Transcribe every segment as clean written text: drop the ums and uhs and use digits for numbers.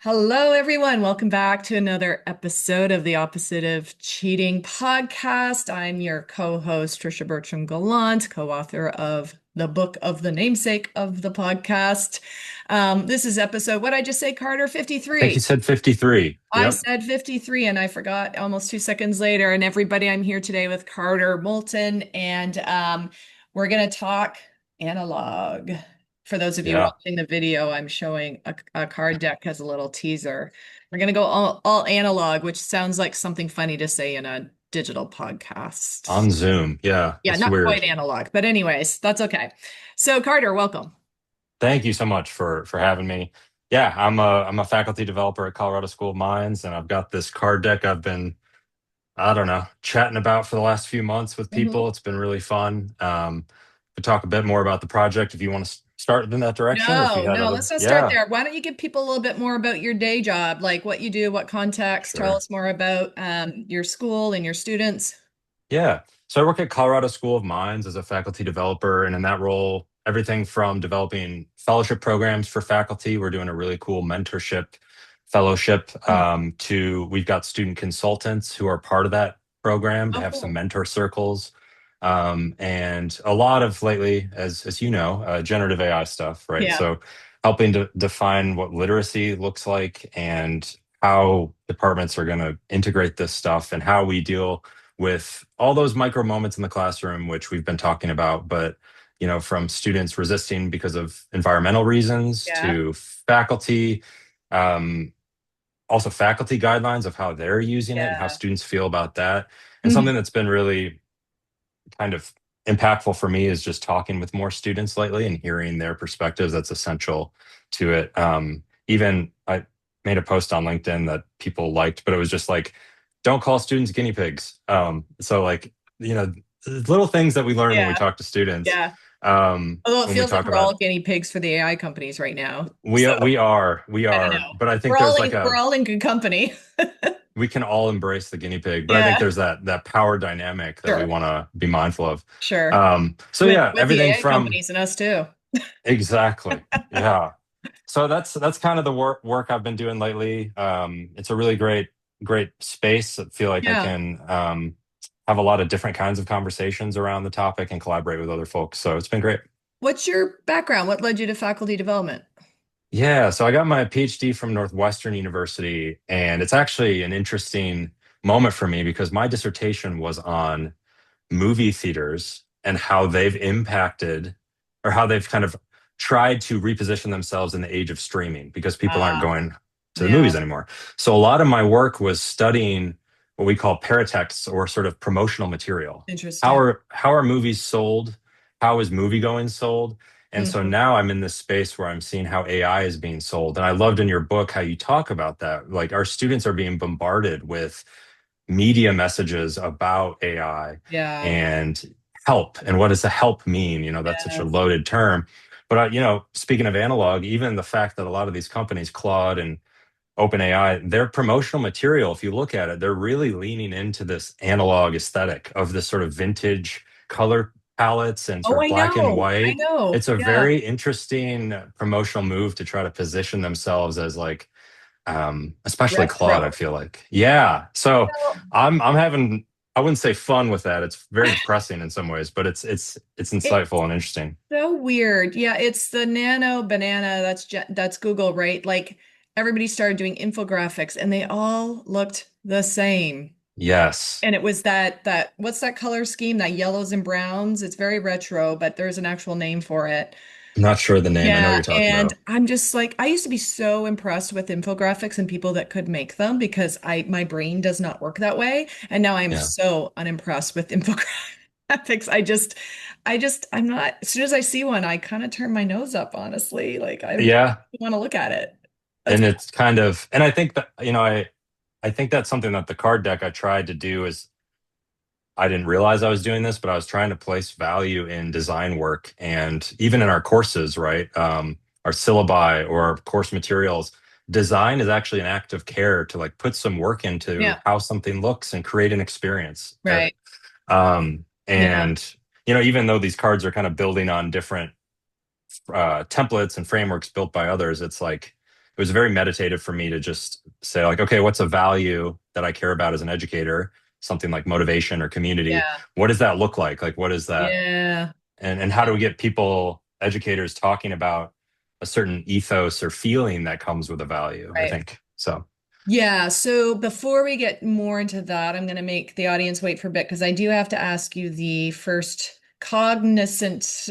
Hello, everyone. Welcome back to another episode of the Opposite of Cheating podcast. I'm your co-host, Tricia Bertram-Gallant, co-author of the book of the namesake of the podcast. This is episode, what did I just say, Carter? I think you 53. said 53. I Yep. said 53 and I forgot almost 2 seconds later. And everybody, I'm here today with Carter Moulton, and we're going to talk analog. For those of you Yeah. watching the video, I'm showing a card deck as a little teaser. We're going to go all analog, which sounds like something funny to say in a digital podcast. On Zoom. Yeah. Yeah, It's not weird. quite analog, but anyways, that's okay. So, Carter, welcome. Thank you so much for having me. Yeah, I'm a faculty developer at Colorado School of Mines, and I've got this card deck I've been, I don't know, chatting about for the last few months with Mhm. people. It's been really fun. To talk a bit more about the project if you want to start in that direction, or if you No, had no, other. let's not start Yeah, there. Why don't you give people a little bit more about your day job, like what you do, what context? Tell sure. us more about your school and your students. Yeah. So I work at Colorado School of Mines as a faculty developer, and in that role, everything from developing fellowship programs for faculty. We're doing a really cool mentorship fellowship Hmm. to we've got student consultants who are part of that program to Oh, have some cool. mentor circles. And a lot of lately, as you know, generative AI stuff, right? Yeah. So helping to define what literacy looks like and how departments are going to integrate this stuff and how we deal with all those micro moments in the classroom, which we've been talking about, but from students resisting because of environmental reasons Yeah. to faculty, um, also faculty guidelines of how they're using it and how Yeah. students feel about that. And Mhm. something that's been really kind of impactful for me is just talking with more students lately and hearing their perspectives. That's essential to it. Even I made a post on LinkedIn that people liked, but it was just like, don't call students guinea pigs. So like, little things that we learn when we Yeah. talk to students, Yeah. Although it when we feels like talk we're all about guinea pigs for the AI companies right now. we So are, we are, we I don't are, know. but I think We're all there's in like we're all in good company. we can all embrace the guinea pig, but I think Yeah. there's that power dynamic that we Sure. want to be mindful of. Sure. So With yeah, the everything AI from companies and us too. exactly. Yeah. So that's kind of the work I've been doing lately. It's a really great space. I feel like I Yeah. can have a lot of different kinds of conversations around the topic and collaborate with other folks. So it's been great. What's your background? What led you to faculty development? Yeah, so I got my PhD from Northwestern University, and it's actually an interesting moment for me because my dissertation was on movie theaters and how they've impacted or how they've kind of tried to reposition themselves in the age of streaming because people aren't Ah, going to the yeah. movies anymore. So a lot of my work was studying what we call paratexts or sort of promotional material. How Interesting. are how are movies sold? How is movie going sold? And so Mhm. now I'm in this space where I'm seeing how AI is being sold. And I loved in your book how you talk about that. Like our students are being bombarded with media messages about AI Yeah. and help. And what does the help mean? That's such a Yes. loaded term. But speaking of analog, even the fact that a lot of these companies, Claude and OpenAI, their promotional material, if you look at it, they're really leaning into this analog aesthetic of this sort of vintage color palettes and Oh, sort of I black and know. I white. know. It's a Yeah. very interesting promotional move to try to position themselves as like especially Claude, I Retro. feel like. Yeah. So Well, I'm having I wouldn't say fun with that. It's very depressing in some ways, but it's it's insightful and interesting. so weird. Yeah, it's the nano banana. That's Google, right? Like everybody started doing infographics and they all looked the same. Yes. And it was that what's that color scheme? That yellows and browns. It's very retro, but there's an actual name for it. I'm not sure the name. I know what Yeah, you're talking and about. I'm just like I used to be so impressed with infographics and people that could make them because I my brain does not work that way. And now I'm Yeah. so unimpressed with infographics. I'm not, as soon as I see one, I kind of turn my nose up, honestly. Like I don't Yeah. want to look at it. That's And it's kind of and I think that I think that's something that the card deck I tried to do is I didn't realize I was doing this, but I was trying to place value in design work and even in our courses, right? Our syllabi or our course materials. Design is actually an act of care to like put some work into yeah, how something looks and create an experience. right. Yeah. And even though these cards are kind of building on different templates and frameworks built by others, it's like it was very meditative for me to just say like, okay, what's a value that I care about as an educator? Something like motivation or community. Yeah. What does that look like? Like, what is that? Yeah. And how do we get people, educators, talking about a certain ethos or feeling that comes with a value? I Right. think so. Yeah, so before we get more into that, I'm going to make the audience wait for a bit because I do have to ask you the first cognizant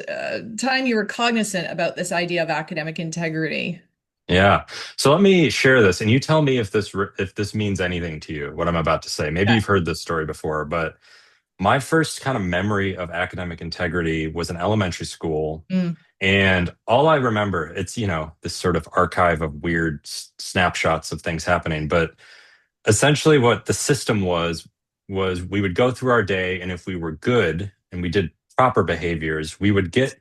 time you were cognizant about this idea of academic integrity. Yeah. So let me share this, and you tell me if this means anything to you, what I'm about to say. Maybe Okay. you've heard this story before, but my first kind of memory of academic integrity was in elementary school. Mm. And all I remember, it's, this sort of archive of weird snapshots of things happening. But essentially, what the system was we would go through our day, and if we were good and we did proper behaviors, we would get,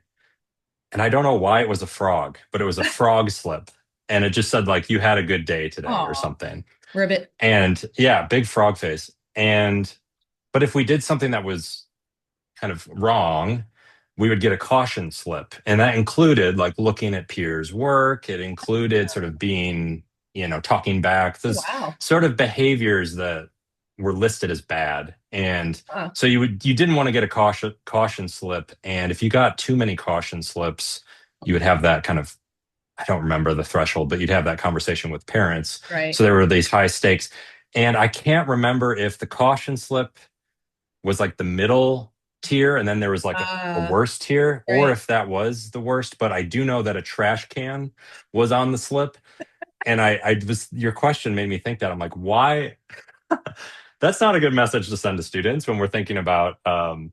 and I don't know why it was a frog, but it was a frog slip. And it just said, like, you had a good day today or Aw, something. ribbit. And yeah, big frog face. But if we did something that was kind of wrong, we would get a caution slip. And that included like looking at peers' work. It included sort of being, talking back, Oh, those wow. sort of behaviors that were listed as bad. And Huh. so you didn't want to get a caution slip. And if you got too many caution slips, you would have that kind of, I don't remember the threshold, but you'd have that conversation with parents. Right. So there were these high stakes. And I can't remember if the caution slip was like the middle tier and then there was like a Uh, worse tier, or right. if that was the worst. But I do know that a trash can was on the slip. And I was, your question made me think that. I'm like, why? That's not a good message to send to students when we're thinking about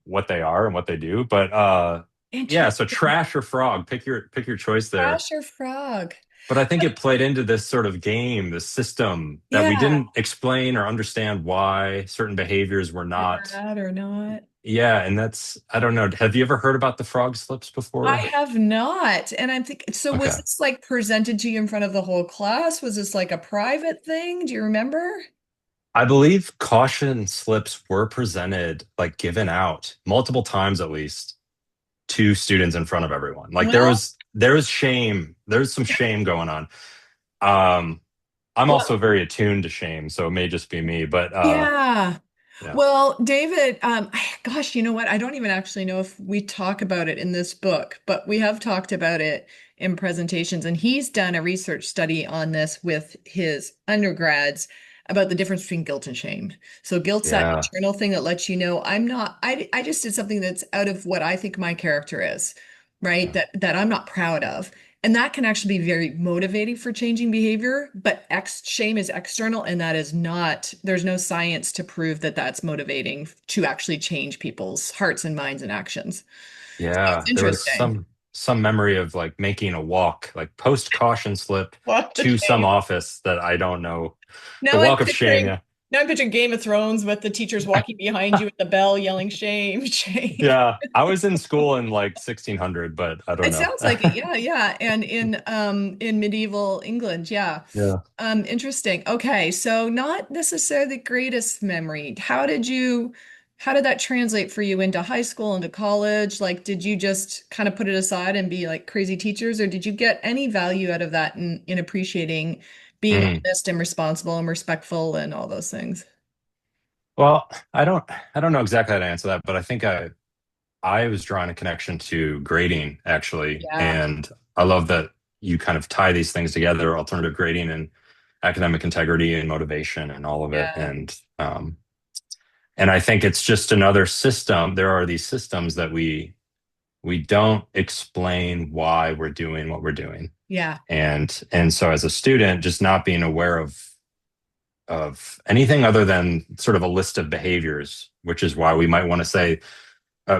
what they are and what they do. But yeah, so Interesting. trash or frog, pick your choice there. Crash or frog? But I think it played into this sort of game, this system that we Yeah. didn't explain or understand why certain behaviors were not. Bad or not? Yeah, and that's, I don't know. Have you ever heard about the frog slips I before? have not. And I'm thinking, so was Okay. this like presented to you in front of the whole class? Was this like a private thing? Do you remember? I believe caution slips were presented, like given out multiple times at least to students in front of everyone. Like there Well, was there was shame, there's some shame going on. Um I'm well, also very attuned to shame, so it may just be me, but yeah. yeah. Well, David, gosh, you know what? I don't even actually know if we talk about it in this book, but we have talked about it in presentations, and he's done a research study on this with his undergrads about the difference between guilt and shame. So guilt's that Yeah. internal thing that lets you know I'm not, I just did something that's out of what I think my character is, right? Yeah. That I'm not proud of. And that can actually be very motivating for changing behavior, but ex shame is external, and that is not, there's no science to prove that that's motivating to actually change people's hearts and minds and actions. So it's Yeah, there was interesting. some memory of like making a walk, like post caution slip Walk of to some shame. office that I don't know. The Now I'm walk of shame, picturing, yeah. now I'm picturing Game of Thrones with the teachers walking behind you with the bell yelling shame, shame. Yeah, I was in school in like 1600, but I don't It know. sounds like it. Yeah, yeah. And in medieval England, yeah. Yeah. Interesting. Okay, so not necessarily the greatest memory. How did that translate for you into high school, into college? Like, did you just kind of put it aside and be like crazy teachers, or did you get any value out of that in appreciating being Mhm. honest and responsible and respectful and all those things? Well, I don't know exactly how to answer that, but I think I was drawing a connection to grading actually, Yeah, and I love that you kind of tie these things together, alternative grading and academic integrity and motivation and all of it. yeah, And I think it's just another system. There are these systems that we don't explain why we're doing what we're doing. yeah, And so as a student, just not being aware of anything other than sort of a list of behaviors, which is why we might want to say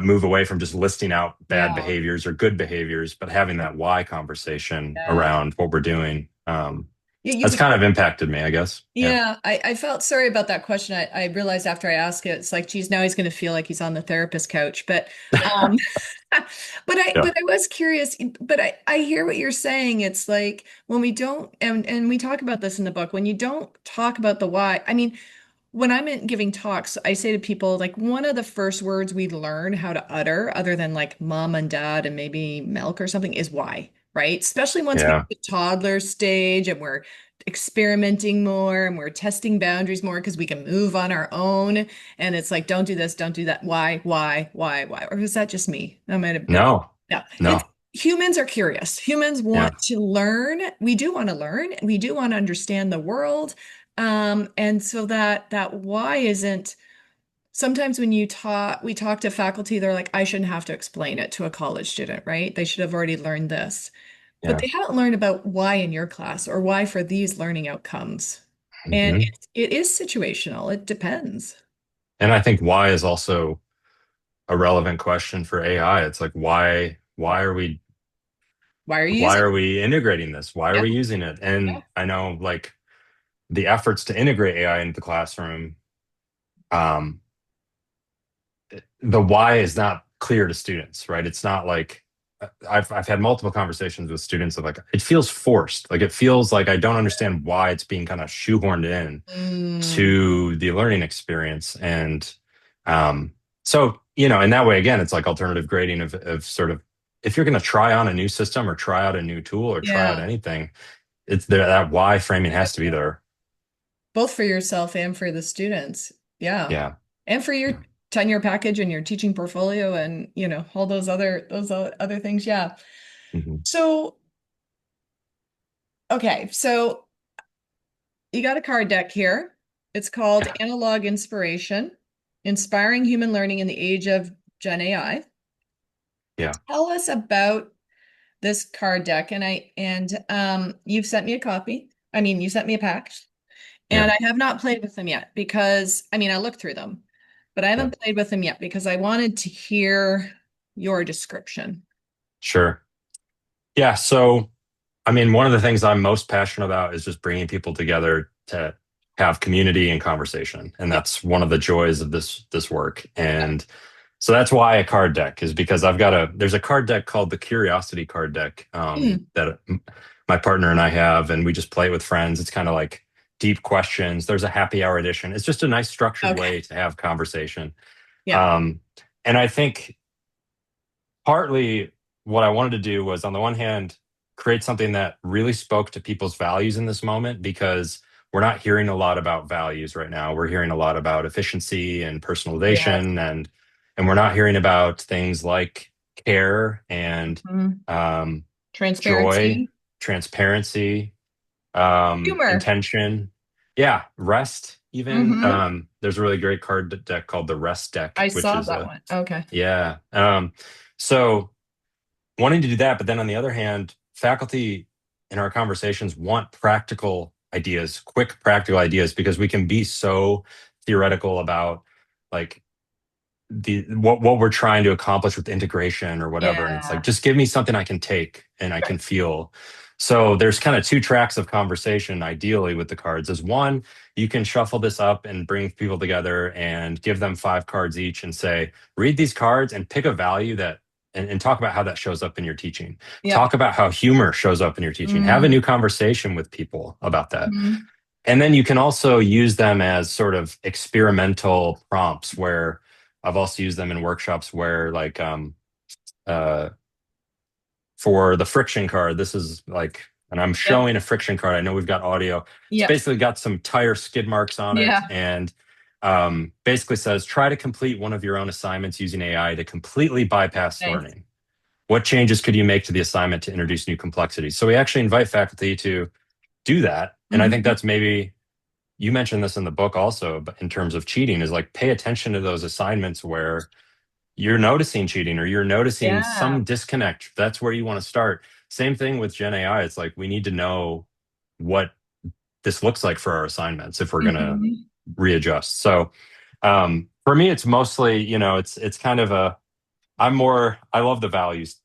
move away from just listing out bad yeah, behaviors or good behaviors, but having that why conversation yeah. around what we're doing. You That's kind of impacted me, I guess. Yeah. Yeah, I felt sorry about that question. I realized after I asked it, it's like, geez, now he's going to feel like he's on the therapist couch. Um, Yeah. but I was curious. But I hear what you're saying. It's like when we don't, and we talk about this in the book, when you don't talk about the why. I mean, when I'm giving talks, I say to people like one of the first words we learn how to utter, other than like mom and dad and maybe milk or something, is why. right? Especially once we Yeah. get to toddler stage and we're experimenting more and we're testing boundaries more because we can move on our own. And it's like, don't do this, don't do that. Why? Or is that just me? That might have been. No. No, it's No. humans are curious. Humans Yeah. want to learn. We do want to learn. We do want to understand the world. And so that why isn't sometimes when we talk to faculty, they're like, I shouldn't have to explain it to a college student, right? They should have already learned this. But Yeah. they haven't learned about why in your class or why for these learning outcomes. And Hmm. it is situational. It depends. And I think why is also a relevant question for AI. It's like Yeah. Why are you why using are it? we integrating this? Why are Yeah. we using it? Yeah. And I know like the efforts to integrate AI into the classroom, um, the why is not clear to students, right? It's not like I've had multiple conversations with students of like it feels forced. Like it feels like I don't understand why it's being kind of shoehorned in Mm, to the learning experience. And so, in that way, again, it's like alternative grading of sort of if you're going to try on a new system or try out a new tool or try out yeah. anything, it's there that why framing has to be there. Both for yourself and for the students. Yeah. Yeah. And for your Yeah. tenure package and your teaching portfolio and, all those other things. Yeah. Hmm. So, okay. So you got a card deck here. It's called Yeah. Analog Inspiration, Inspiring Human Learning in the Age of Gen AI. Yeah. Tell us about this card deck. And you've sent me a copy. I mean, you sent me a pack. Yeah. And I have not played with them yet because I mean, I looked through them, but I Yeah. haven't played with them yet because I wanted to hear your description. Sure. Yeah. So, I mean, one of the things I'm most passionate about is just bringing people together to have community and conversation, and Yeah. that's one of the joys of this work. Yeah. And so that's why a card deck is because there's a card deck called the Curiosity card deck Mm, that my partner and I have, and we just play it with friends. It's kind of like deep questions. There's a happy hour edition. It's just a nice structured okay. way to have conversation. Yeah. Um, and I think partly what I wanted to do was, on the one hand, create something that really spoke to people's values in this moment because we're not hearing a lot about values right now. We're hearing a lot about efficiency and Yeah. personalization, and we're not hearing about things like care and Mhm. um, joy, Transparency, transparency, humor. intention. Yeah, rest even. Hmm. There's a really great card deck called the Rest deck, I which saw is that a one. Okay. yeah. So wanting to do that, but then on the other hand, faculty in our conversations want practical ideas, quick practical ideas, because we can be so theoretical about like the what we're trying to accomplish with integration or whatever. And it's like, Yeah. just give me something I can take and I can Right. feel. So there's kind of two tracks of conversation ideally with the cards. Is one, you can shuffle this up and bring people together and give them 5 cards each and say, read these cards and pick a value that and talk about how that shows up in your teaching. Yep. Talk about how humor shows up in your teaching. Have a Mm-hmm. new conversation with people about that. And then you can also use them as sort of experimental prompts where I've also used them in workshops where like uh for the friction card, this is like and I'm Yep. showing a friction card. I know we've got audio. It's Yep. basically got some tire skid marks on it Yeah. and basically says try to complete one of your own assignments using AI to completely bypass Nice. learning. What changes could you make to the assignment to introduce new complexities? So we actually invite faculty to do that. And I think Hmm. that's maybe you mentioned this in the book also, but in terms of cheating, is like pay attention to those assignments where you're noticing cheating or you're noticing Yeah. some disconnect. That's where you want to start. Same thing with Gen AI. It's like we need to know what this looks like for our assignments if we're going to Hmm. readjust. So for me, it's mostly, it's kind of I love the values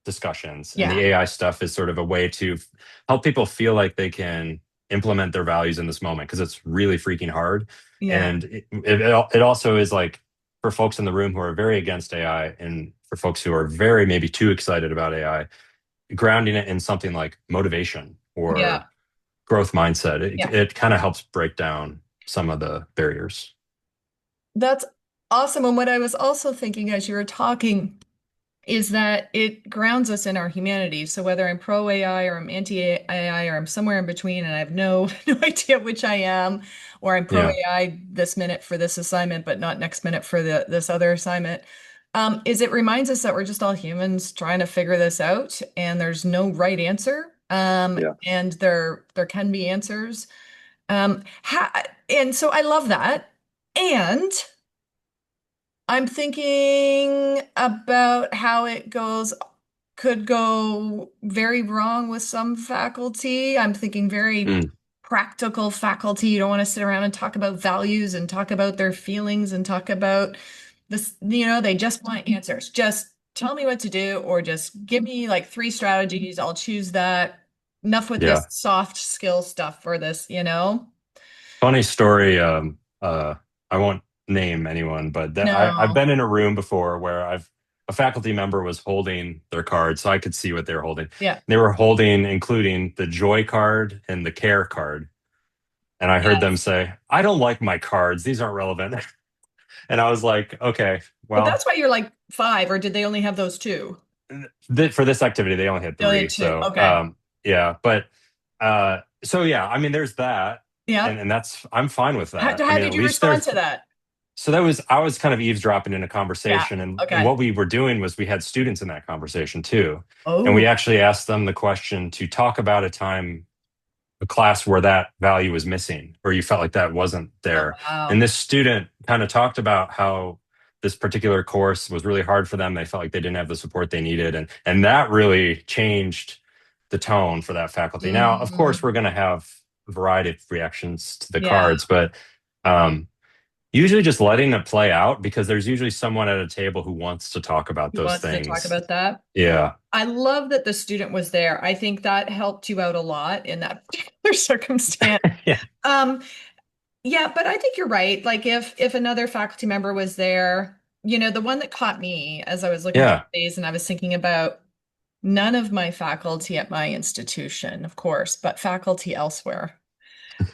discussions, and the Yeah. AI stuff is sort of a way to help people feel like they can implement their values in this moment because it's really freaking hard. Yeah. And it also is like for folks in the room who are very against AI and for folks who are very maybe too excited about AI, grounding it in something like motivation Yeah. or growth mindset, it, Yeah. it kind of helps break down some of the barriers. That's awesome. And what I was also thinking as you were talking is that it grounds us in our humanity. So whether I'm pro AI or I'm anti AI or I'm somewhere in between and I have no no idea which I am, or I'm pro Yeah. AI this minute for this assignment, but not next minute for this other assignment, is it reminds us that we're just all humans trying to figure this out, and there's no right answer. Yeah. And there can be answers. And so I love that. And I'm thinking about how it could go very wrong with some faculty. I'm thinking very Mm, practical faculty. You don't want to sit around and talk about values and talk about their feelings and talk about this, they just want answers. Just tell me what to do, or just give me like three strategies. I'll choose that. Enough with this yeah. soft skill stuff for this. Funny story. I won't name anyone, but I've No. been in a room before where a faculty member was holding their card, so I could see what they were holding. Yeah. They were holding, including the Joy card and the Care card, and I heard them Yes. say, "I don't like my cards; these aren't relevant." And I was like, "Okay, But well, that's why you're like five, or did they only have those two? for this activity, they only had They only three, had two. so Okay. yeah." But so yeah, I mean, there's that, Yeah. and that's I'm fine with How, that. I how mean, did at you least respond there's to that? So that was I was kind of eavesdropping in a Yeah. conversation, and Okay. what we were doing was we had students in that conversation too, and we Oh, actually asked them the question to talk about a time, a class where that value was missing, or you felt like that wasn't oh there. And wow. this student kind of talked about how this particular course was really hard for them. They felt like they didn't have the support they needed, and that really changed the tone for that faculty. Now, of course, Hmm. we're going to have a variety of reactions to the Yeah. cards, but um, usually just letting it play out, because there's usually someone at a table who wants to talk about Who those wants to talk things. about that? Yeah. I love that the student was there. I think that helped you out a lot in that particular circumstance. Yeah. Um, yeah, but I think you're right. Like if another faculty member was there, the one that caught me as I was looking through Yeah. these and I was thinking about none of my faculty at my institution, of course, but faculty elsewhere.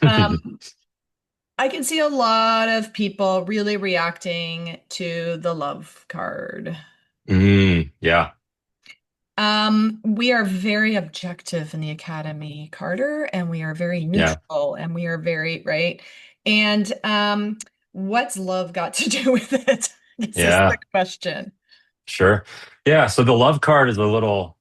Um, I can see a lot of people really reacting to the love card. Yeah. We are very objective in the academy, Carter, and we are very Yeah. neutral and we are very, right? And what's love got to do with it? This is the Yeah. question. Sure. Yeah. So the love card is a little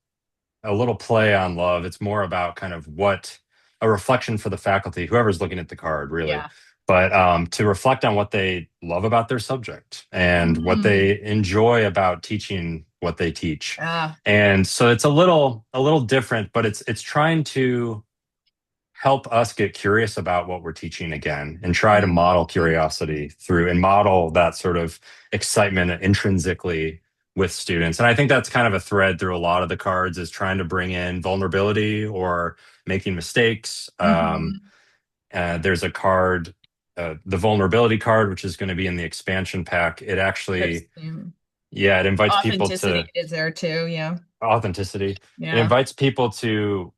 play on love. It's more about kind of what a reflection for the faculty, whoever's looking at the card, really. Yeah. But to reflect on what they love about their subject and what Mm, they enjoy about teaching what they teach. ah, And so it's a little different, but it's trying to help us get curious about what we're teaching again, and try to mm, model mm. curiosity through and model that sort of excitement intrinsically with students. And I think that's kind of a thread through a lot of the cards, is trying to bring in vulnerability or making mistakes. Mhm. There's a card, the vulnerability card, which is going to be in the expansion pack. It There's actually, yeah, it invites people authenticity to is there too. Yeah. authenticity. It Yeah. invites people to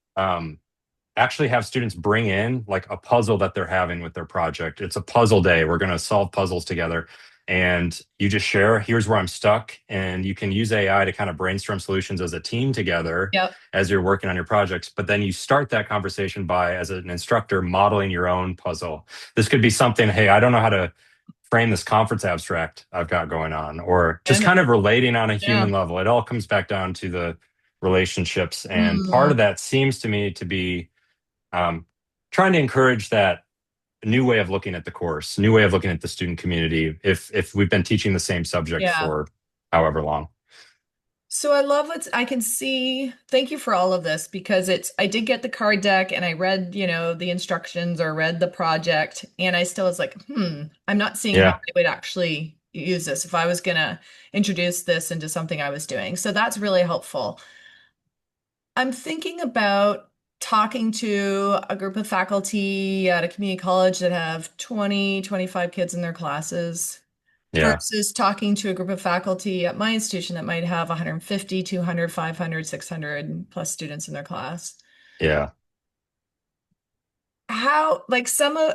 actually have students bring in like a puzzle that they're having with their project. It's a puzzle day. We're going to solve puzzles together. And you just share, here's where I'm stuck. And you can use AI to kind of brainstorm solutions as a team together Yep. as you're working on your projects. But then you start that conversation by, as an instructor, modeling your own puzzle. This could be something, hey, I don't know how to frame this conference abstract I've got going on, or just And kind of relating on a human yeah. level. It all comes back down to the relationships. And part Mm, of that seems to me to be um, trying to encourage that new way of looking at the course, new way of looking at the student community, if we've been teaching the same subject yeah. for however long. So I love what I can see. Thank you for all of this because I did get the card deck and I read, the instructions or read the project and I still was like, I'm not seeing how Yeah, I would actually use this if I was gonna introduce this into something I was doing. So that's really helpful. I'm thinking about talking to a group of faculty at a community college that have 20, 25 kids in their classes yeah, versus talking to a group of faculty at my institution that might have 150, 200, 500, 600 plus students in their class. yeah, How, like some of,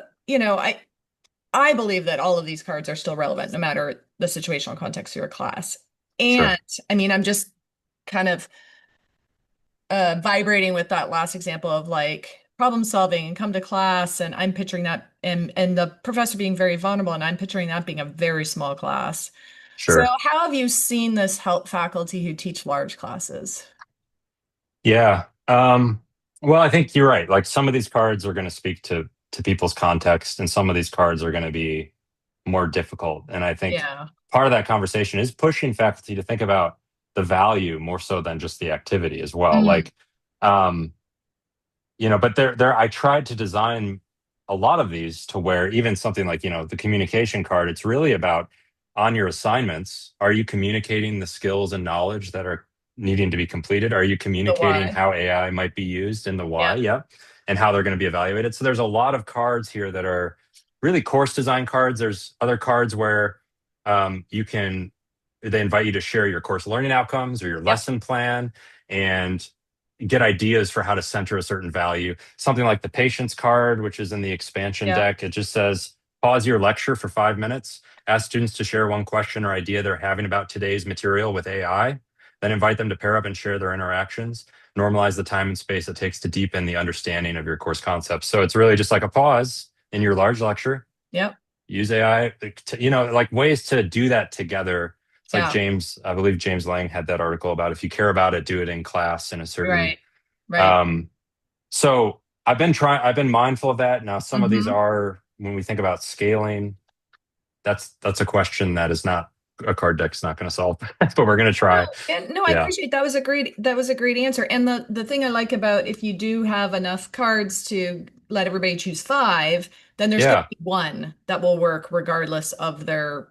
I believe that all of these cards are still relevant no matter the situational context of your class. sure. And I mean, I'm just kind of vibrating with that last example of like problem solving and come to class, and I'm picturing that and the professor being very vulnerable, and I'm picturing that being a very small class. So Sure. how have you seen this help faculty who teach large classes? Yeah. Well, I think you're right. Like some of these cards are going to speak to people's context, and some of these cards are going to be more difficult. And I think Yeah. part of that conversation is pushing faculty to think about the value more so than just the activity as well. Mm, Um, but there I tried to design a lot of these to where even something like, the communication card, it's really about on your assignments, are you communicating the skills and knowledge that are needing to be completed? Are you the communicating why. how AI might be used in the why? Yeah. Yep. And how they're going to be evaluated. So there's a lot of cards here that are really course design cards. There's other cards where they invite you to share your course learning outcomes or your Yep. lesson plan. And get ideas for how to center a certain value. Something like the patience card, which is in the expansion Yep. deck, it just says pause your lecture for 5 minutes, ask students to share one question or idea they're having about today's material with AI, then invite them to pair up and share their interactions. Normalize the time and space it takes to deepen the understanding of your course concepts. So it's really just like a pause in your large lecture. Yep. Use AI, like ways to do that together. It's like Yeah. I believe James Lang had that article about if you care about it, do it in class in a certain Right. Right. um, so I've been mindful of that. Now, some of these Hmm. are, when we think about scaling, that's a question that is not a card deck's not going to solve, but we're going to No, try. and no, I Yeah. appreciate that was a great answer. And the thing I like about if you do have enough cards to let everybody choose five, then there's going to Yeah. be one that will work regardless of their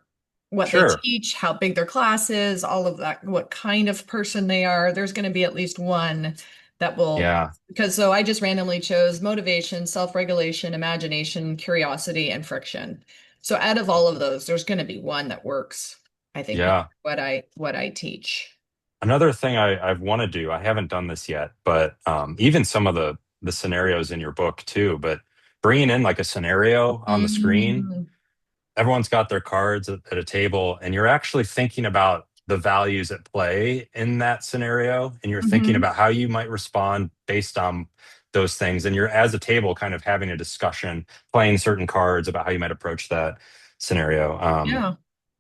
what they Sure. teach, how big their class is, all of that, what kind of person they are. There's going to be at least one that will, Yeah. because so I just randomly chose motivation, self-regulation, imagination, curiosity, and friction. So out of all of those, there's going to be one that works, I think, no Yeah. matter what I teach. Another thing I want to do, I haven't done this yet, but even some of the scenarios in your book too, but bringing in like a scenario on the screen. Mm, Everyone's got their cards at a table, and you're actually thinking about the values at play in that scenario, and you're thinking hmm. about how you might respond based on those things, and you're as a table kind of having a discussion, playing certain cards about how you might approach that scenario. Yeah.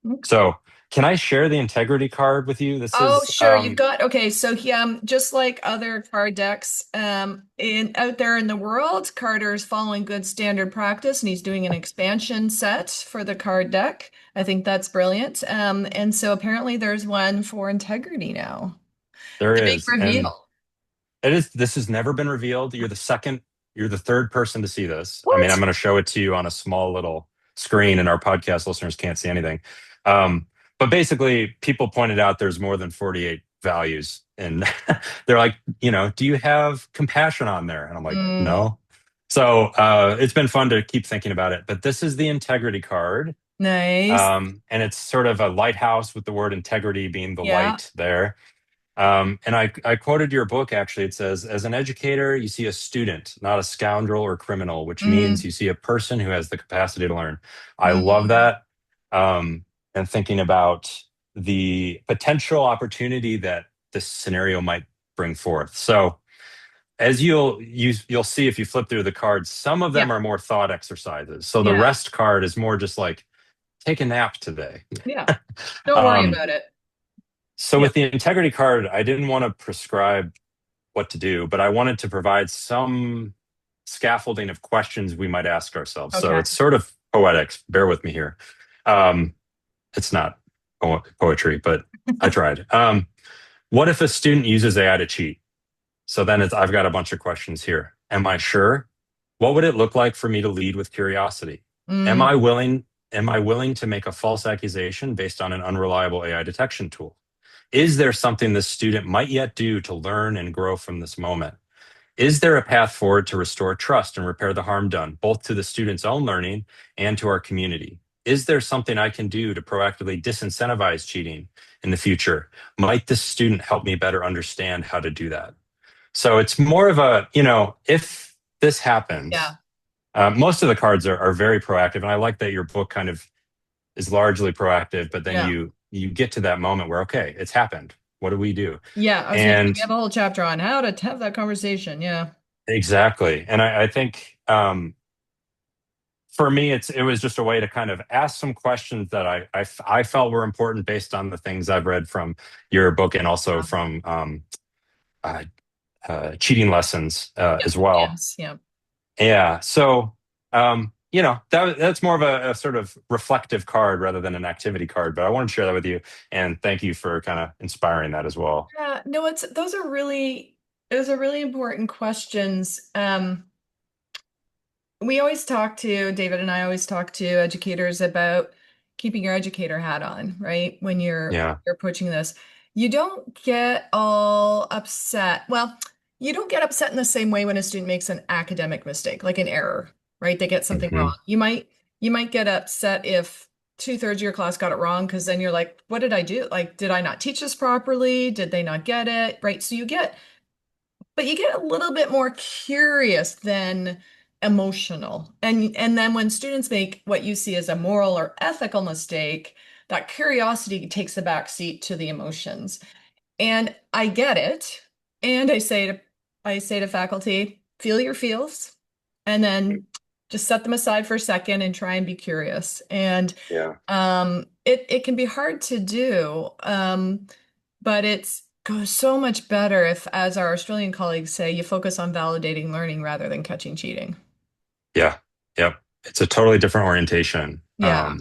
Okay. So can I share the integrity card with you? This Oh, is sure. You've got okay. So just like other card decks, in out there in the world, Carter's following good standard practice, and he's doing an expansion set for the card deck. I think that's brilliant. And so apparently there's one for integrity now. there The big is, and reveal. this has never been revealed. You're the third person to see this. I mean, I'm What? going to show it to you on a small little screen, and our podcast listeners can't see anything. Um, but basically, people pointed out there's more than 48 values, and they're like, do you have compassion on there? And I'm like, Mm, no. So it's been fun to keep thinking about it. But this is the integrity card, nice. and it's sort of a lighthouse with the word integrity being the Yeah. light there. And I quoted your book actually. It says, as an educator, you see a student, not a scoundrel or criminal, which means Mm, you see a person who has the capacity to learn. I love mm, that. And thinking about the potential opportunity that this scenario might bring forth. So as you'll see if you flip through the cards, some of yeah. them are more thought exercises. So the Yeah. rest card is more just like take a nap today. Yeah. Don't worry Um, about it. so Yep. with the integrity card, I didn't want to prescribe what to do, but I wanted to provide some scaffolding of questions we might ask ourselves. So Okay. it's sort of poetic. Bear with me here. Um, it's not poetry, but I tried. What if a student uses AI to cheat? So then I've got a bunch of questions here. Am I sure? What would it look like for me to lead with curiosity? Am I Mm, willing? Am I willing to make a false accusation based on an unreliable AI detection tool? Is there something this student might yet do to learn and grow from this moment? Is there a path forward to restore trust and repair the harm done, both to the student's own learning and to our community? Is there something I can do to proactively disincentivize cheating in the future? Might this student help me better understand how to do that? So it's more of a, if this happens, yeah. most of the cards are very proactive. And I like that your book kind of is largely proactive, but then Yeah. you get to that moment where, okay, it's happened. What do we do? Yeah, I was gonna say And we have a whole chapter on how to have that conversation. Yeah. exactly. And I think for me, it was just a way to kind of ask some questions that I felt were important based on the things I've read from your book and also Yeah. from uh, cheating lessons Yeah. as well. Yes. Yeah. Yeah. So, that's more of a sort of reflective card rather than an activity card. But I wanted to share that with you, and thank you for kind of inspiring that as well. Yeah. No, it's those are really important questions. We always talk to David and I always talk to educators about keeping your educator hat on, right? When Yeah. you're approaching this. You don't get all upset. Well, you don't get upset in the same way when a student makes an academic mistake, like an error, right? They get something wrong. Hmm. You might get upset if two-thirds of your class got it wrong, because then you're like, what did I do? Like, did I not teach this properly? Did they not get it? Right. But you get a little bit more curious than emotional. And then when students make what you see as a moral or ethical mistake, that curiosity takes a back seat to the emotions. And I get it. And I say to faculty, feel your feels and then just set them aside for a second and try and be curious. And Yeah. it can be hard to do. But it's goes so much better if, as our Australian colleagues say, you focus on validating learning rather than catching cheating. Yeah. Yep. It's a totally different orientation. Yeah.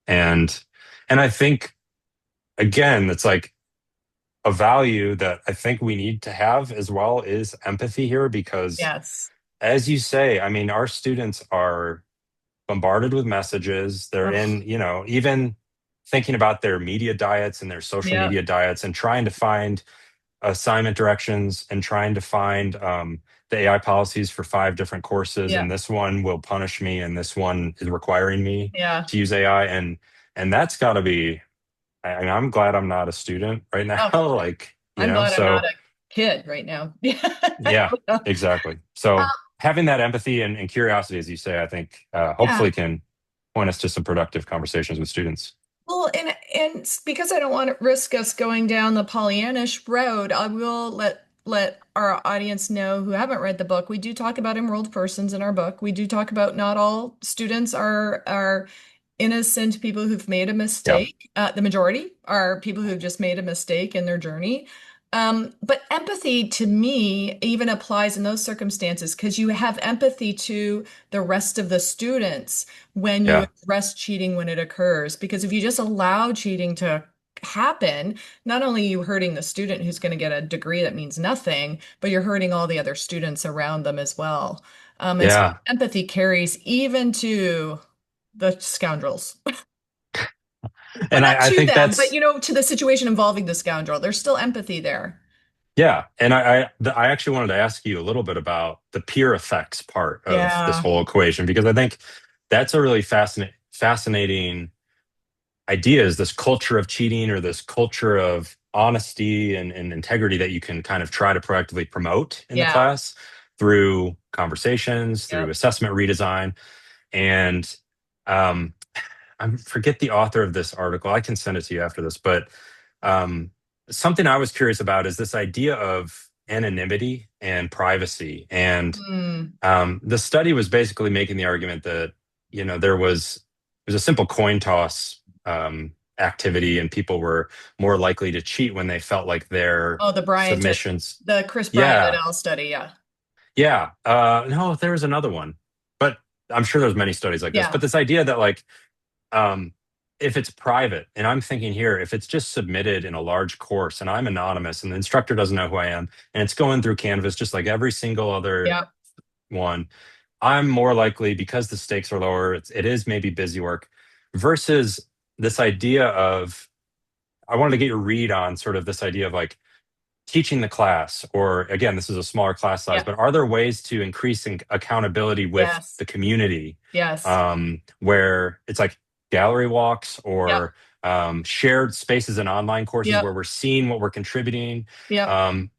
And I think again, it's like a value that I think we need to have as well is empathy here because Yes. as you say, I mean, our students are bombarded with messages. They're Ugh. in, even thinking about their media diets and their social Yeah. media diets and trying to find assignment directions and trying to find the AI policies for 5 different courses. Yeah. And this one will punish me, and this one is requiring me Yeah. to use AI. And that's got to be. I mean, I'm glad I'm not a student right now. Oh, Like, I'm glad I'm not so a kid right now. yeah, exactly. So having that empathy and curiosity, as you say, I think Yeah. hopefully can point us to some productive conversations with students. Well, and because I don't want to risk us going down the Pollyannish road, I will let our audience know who haven't read the book. We do talk about enrolled persons in our book. We do talk about not all students are innocent people who've made a Yeah, mistake. The majority are people who've just made a mistake in their journey. But empathy to me even applies in those circumstances because you have empathy to the rest of the students when you yeah, address cheating when it occurs. Because if you just allow cheating to happen, not only are you hurting the student who's going to get a degree that means nothing, but you're hurting all the other students around them as well. And so yeah. empathy carries even to the scoundrels. Well, And not I to think them, but that's to the situation involving the scoundrel. There's still empathy there. yeah. And I actually wanted to ask you a little bit about the peer effects part of this Yeah. whole equation because I think that's a really fascinating idea is this culture of cheating or this culture of honesty and integrity that you can kind of try to proactively promote in the Yeah. class through conversations, through Yep. assessment redesign. And um, I forget the author of this article. I can send it to you after this, but um, something I was curious about is this idea of anonymity and privacy. And Hmm. the study was basically making the argument that there was a simple coin toss activity, and people were more likely to cheat when they felt like their Oh, submissions. the Chris Bryant et Yeah, al. Study. Yeah. yeah. No, there was another one, but I'm sure there's many studies like this. Yeah. But this idea that like um, if it's private, and I'm thinking here, if it's just submitted in a large course and I'm anonymous and the instructor doesn't know who I am, and it's going through Canvas just like every single other Yeah. one, I'm more likely because the stakes are lower, it is maybe busy work versus this idea of I wanted to get your read on sort of this idea of like teaching the class, or again, this is a smaller class size, Yeah. but are there ways to increase accountability with Yes. the community Yes. where it's like gallery walks Yep. or shared spaces in online courses Yep. where we're seeing what we're contributing Yep.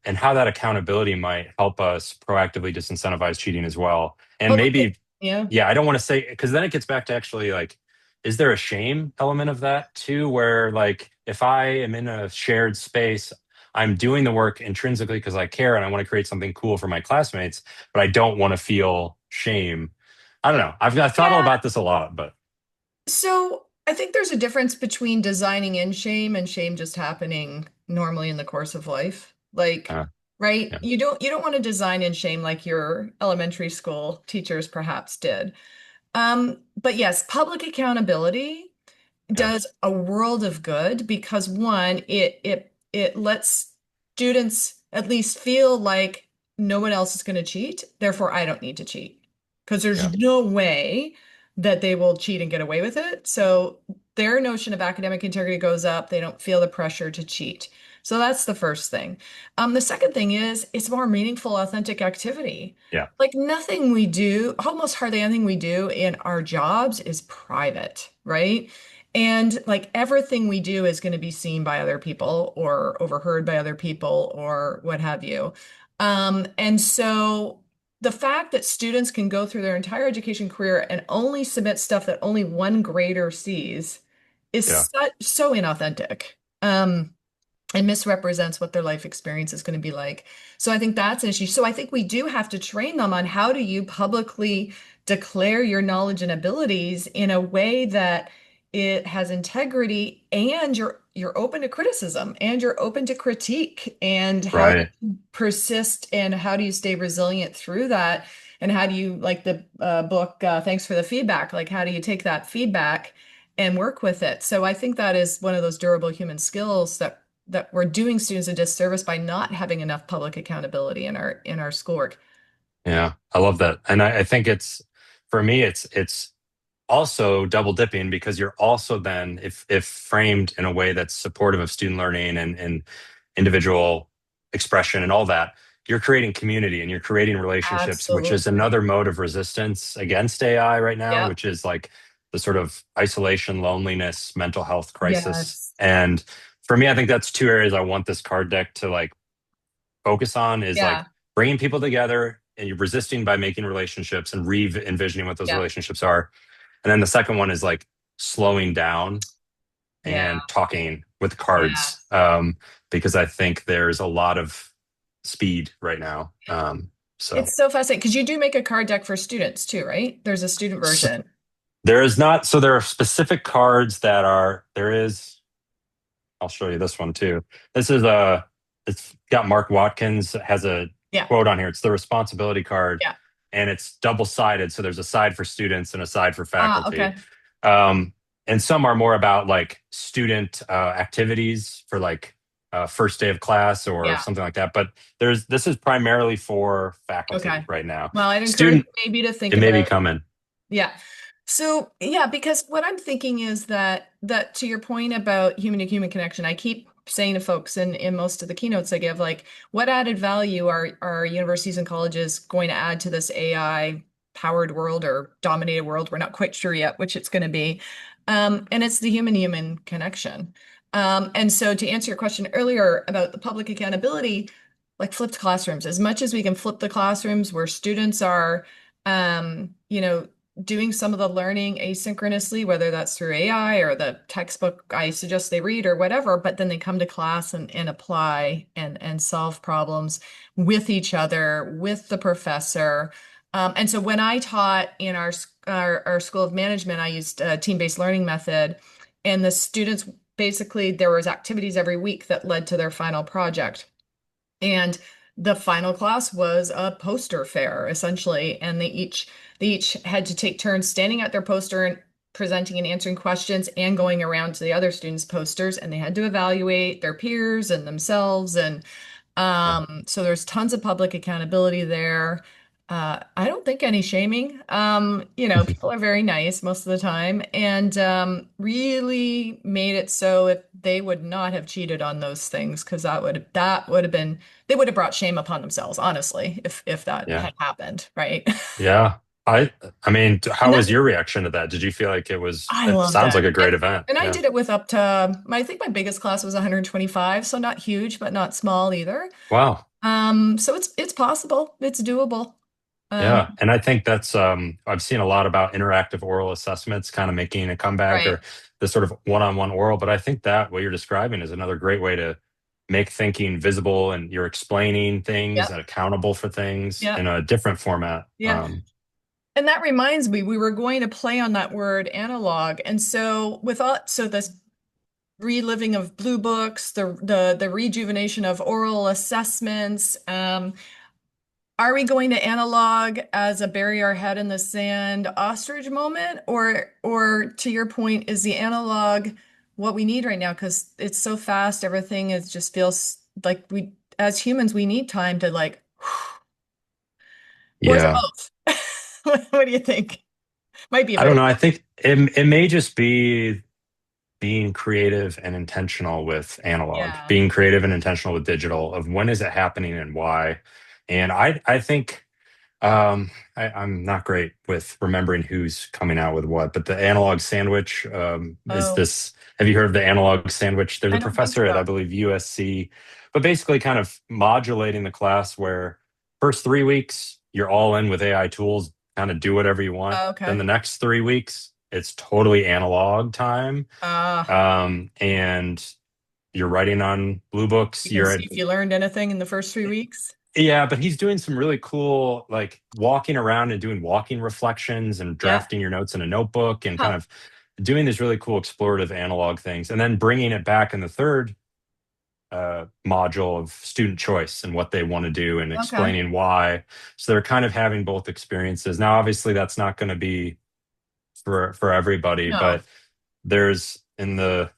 and how that accountability might help us proactively disincentivize cheating as well. And Well, maybe, yeah. yeah, I don't want to say, because then it gets back to actually like, is there a shame element of that too, where like, if I am in a shared space, I'm doing the work intrinsically because I care and I want to create something cool for my classmates, but I don't want to feel shame. I don't know. I've thought Yeah. about this a lot, but So I think there's a difference between designing in shame and shame just happening normally in the course of life. Like, uh, right? yeah, You don't want to design in shame like your elementary school teachers perhaps did. But yes, public accountability yeah, does a world of good because one, it lets students at least feel like no one else is going to cheat, therefore I don't need to cheat. Because yeah, there's no way that they will cheat and get away with it. So their notion of academic integrity goes up. They don't feel the pressure to cheat. So that's the first thing. The second thing is it's more meaningful, authentic activity. yeah, Like nothing we do, almost hardly anything we do in our jobs is private, right? And like everything we do is going to be seen by other people or overheard by other people or what have you. And so the fact that students can go through their entire education career and only submit stuff that only one grader sees yeah, is so inauthentic. And misrepresents what their life experience is going to be like. So I think that's an issue. So I think we do have to train them on how do you publicly declare your knowledge and abilities in a way that it has integrity and you're open to criticism and you're open to critique and how do right. you persist and how do you stay resilient through that and how do you like the book Thanks for the Feedback, like how do you take that feedback and work with it. So I think that is one of those durable human skills that we're doing students a disservice by not having enough public accountability in our schoolwork. Yeah, I love that. And I think it's for me, it's also double dipping because you're also then if framed in a way that's supportive of student learning and individual expression and all that, you're creating community and you're creating relationships, which is another Absolutely. mode of resistance against AI right now, Yep. which is like the sort of isolation, loneliness, mental health crisis. Yes. And for me, I think that's two areas I want this card deck to like focus on is like Yeah. bringing people together and you're resisting by making relationships and re-envisioning what those Yeah. relationships are. And then the second one is like slowing down Yeah. and talking with Yeah. cards, because I think there's a lot of speed right now. So, It's so fascinating because you do make a card deck for students too, right? There's a student so version. there is not, so there are specific cards that are, there is, I'll show you this one too. This is it's got Mark Watkins has a Yeah. quote on here. It's the responsibility card, Yeah. and it's double sided. So there's a side for students and a side for Ah, faculty. okay. Um, and some are more about like student activities for like first day of class or Yeah. something like that. But this is primarily for faculty Okay. right now. Well, I'd encourage Student, maybe to think it may be about. coming. Yeah. So, yeah, because what I'm thinking is that to your point about human to human connection, I keep saying to folks in most of the keynotes I give, like, what added value are universities and colleges going to add to this AI powered world or dominated world? We're not quite sure yet which it's going to be. And it's the human human connection. And so to answer your question earlier about the public accountability, like flipped classrooms, as much as we can flip the classrooms where students are you know, doing some of the learning asynchronously, whether that's through AI or the textbook I suggest they read or whatever, but then they come to class and apply and solve problems with each other, with the professor. And so when I taught in our School of Management, I used a team-based learning method, and the students basically there was activities every week that led to their final project. And the final class was a poster fair, essentially, and they each had to take turns standing at their poster and presenting and answering questions and going around to the other students' posters, and they had to evaluate their peers and themselves. And Yeah, so there's tons of public accountability there. I don't think any shaming. People are very nice most of the time and really made it so if they would not have cheated on those things, because that would have been they would have brought shame upon themselves, honestly, if that yeah, had happened, right? yeah. I mean, And how that was your reaction to that? Did you feel like it was? I It loved sounds it. like a great And event. and I Yeah. did it with up to I think my biggest class was 125, so not huge, but not small either. Wow. So it's possible. It's doable. Yeah. Um, And I think that's I've seen a lot about interactive oral assessments kind of making a comeback, right. or the sort of one-on-one oral. But I think that what you're describing is another great way to make thinking visible, and you're explaining things Yep. and accountable for things Yep. in a different format. Yep. And that reminds me, we were going to play on that word analog. And so with all, so this reliving of blue books, the rejuvenation of oral assessments, are we going to analog as a bury our head in the sand ostrich moment? Or to your point, is the analog what we need right now? Because it's so fast, everything is just feels like we as humans, we need time to like, or is it Yeah. both? What do you think? Might be a I bit don't of know. I think it may just be being creative and intentional with analog, yeah. being creative and intentional with digital, of when is it happening and why. And I think I'm not great with remembering who's coming out with what, but the analog sandwich is Oh, this. Have you heard of the analog sandwich? There's I a don't think professor at, I so. believe, USC, but basically kind of modulating the class where first 3 weeks, you're all in with AI tools, kind of do whatever you want. Oh, Then okay. the next 3 weeks, it's totally analog time. Ah, And you're writing on blue books. you can You're see at, if you learned anything in the first 3 weeks. yeah, but he's doing some really cool, like walking around and doing walking reflections and Yeah. drafting your notes in a notebook and kind Huh. of doing these really cool explorative analog things, and then bringing it back in the third module of student choice and what they want to do and Okay. explaining why. So they're kind of having both experiences. Now, obviously, that's not going to be for everybody, No. but there's in the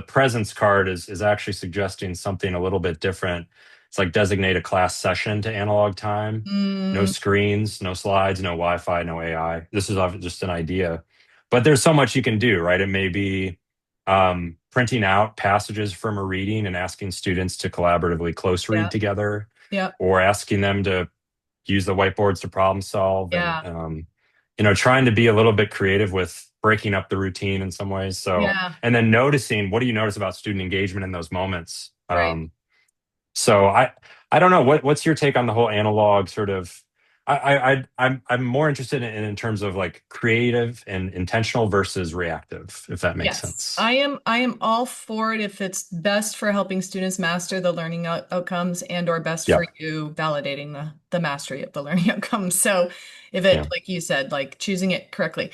presence card is actually suggesting something a little bit different. It's like designate a class session to analog time. No Mm, screens, no slides, no Wi-Fi, no AI. This is just an idea, but there's so much you can do, right? It may be printing out passages from a reading and asking students to collaboratively close read yeah. together, Yeah. or asking them to use the whiteboards to problem solve, and Yeah. trying to be a little bit creative with breaking up the routine in some ways. So, Yeah. and then noticing, what do you notice about student engagement in those moments. Right. So I don't know, what's your take on the whole analog sort of. I'm more interested in terms of like creative and intentional versus reactive, if that makes Yes, sense. I am all for it if it's best for helping students master the learning outcomes and or best for Yep. you validating the mastery of the learning outcomes. So if it, Yeah. like you said, like choosing it correctly.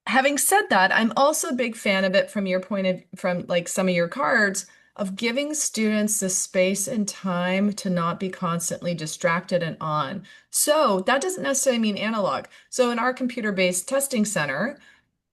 Having said that, I'm also a big fan of it from your point of from like some of your cards of giving students the space and time to not be constantly distracted and on. So that doesn't necessarily mean analog. So in our computer-based testing center,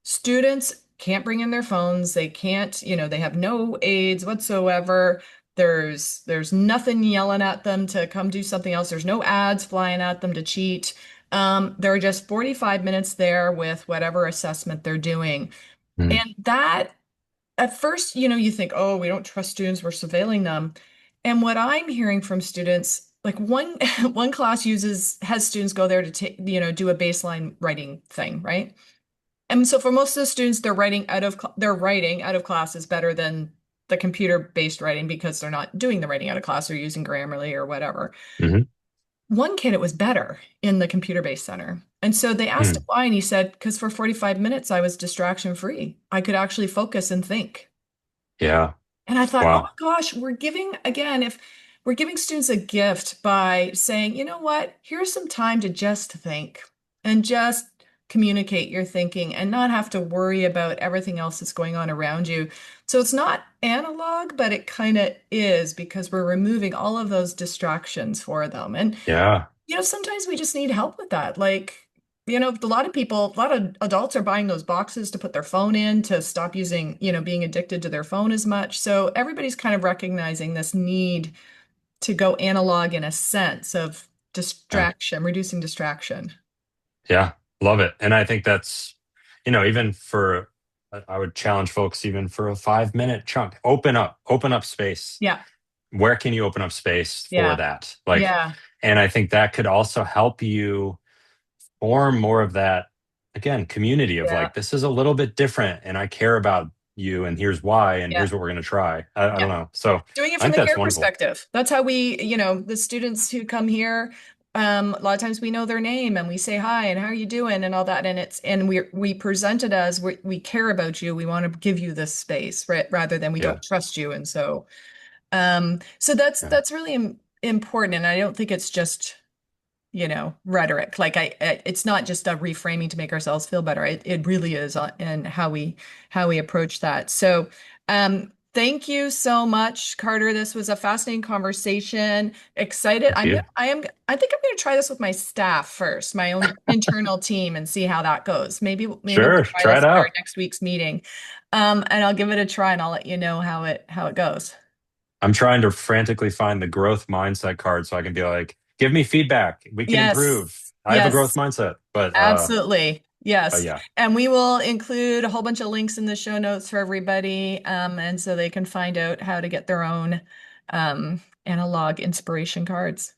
students can't bring in their phones. They can't, they have no aids whatsoever. There's nothing yelling at them to come do something else. There's no ads flying at them to cheat. There are just 45 minutes there with whatever assessment they're doing. Mm. And that at first, you think, oh, we don't trust students, we're surveilling them. And what I'm hearing from students, like one one class has students go there to take, do a baseline writing thing, right? And so for most of the students, their writing out of class is better than the computer-based writing because they're not doing the writing out of class or using Grammarly or whatever. Hmm. One kid, it was better in the computer-based center. And so they asked him Mm. why, and he said, because for 45 minutes I was distraction free. I could actually focus and think. Yeah. And I thought, oh my Wow. gosh, if we're giving students a gift by saying, you know what, here's some time to just think and just communicate your thinking and not have to worry about everything else that's going on around you. So it's not analog, but it kind of is because we're removing all of those distractions for them. And Yeah. sometimes we just need help with that. Like, a lot of adults are buying those boxes to put their phone in to stop using, being addicted to their phone as much. So everybody's kind of recognizing this need to go analog in a sense of Yeah. distraction, reducing distraction. Yeah, love it. And I think that's, even for, I would challenge folks even for a 5 minute chunk, open up space. Yeah, Where can you open up space for yeah, that? Like, yeah, and I think that could also help you form more of that, again, community of yeah, like, this is a little bit different and I care about you and here's why and yeah, here's what we're going to try. I yeah. don't know. So Doing it I from think the that's care wonderful. perspective. That's how the students who come here, a lot of times we know their name and we say hi and how are you doing and all that. And we present it as we care about you. We want to give you this space, right? Rather than we Yeah. don't trust you. And so Yeah. that's really important. And I don't think it's just rhetoric. Like it's not just a reframing to make ourselves feel better. It really is in how we approach that. So, thank you so much, Carter. This was a fascinating conversation. Excited. Thank you. I think I'm gonna try this with my staff first, my own internal team, and see how that goes. Maybe we'll Sure. try Try this it at our out. next week's meeting. And I'll give it a try and I'll let you know how it goes. I'm trying to frantically find the growth mindset card so I can be like, give me feedback. We can improve. Yes. I have a growth Yes. mindset, Absolutely. but Yes. yeah. And we will include a whole bunch of links in the show notes for everybody. And so they can find out how to get their own analog inspiration cards.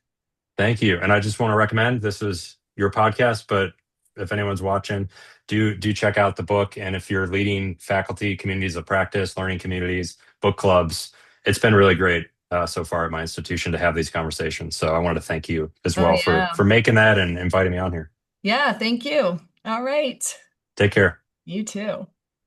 Thank you. And I just want to recommend this is your podcast, but if anyone's watching, do check out the book. And if you're leading faculty, communities of practice, learning communities, book clubs, it's been really great so far at my institution to have these conversations. So I wanted to thank you as Oh, well yeah. for making that and inviting me on here. Yeah. Thank you. All right. Take care. You too.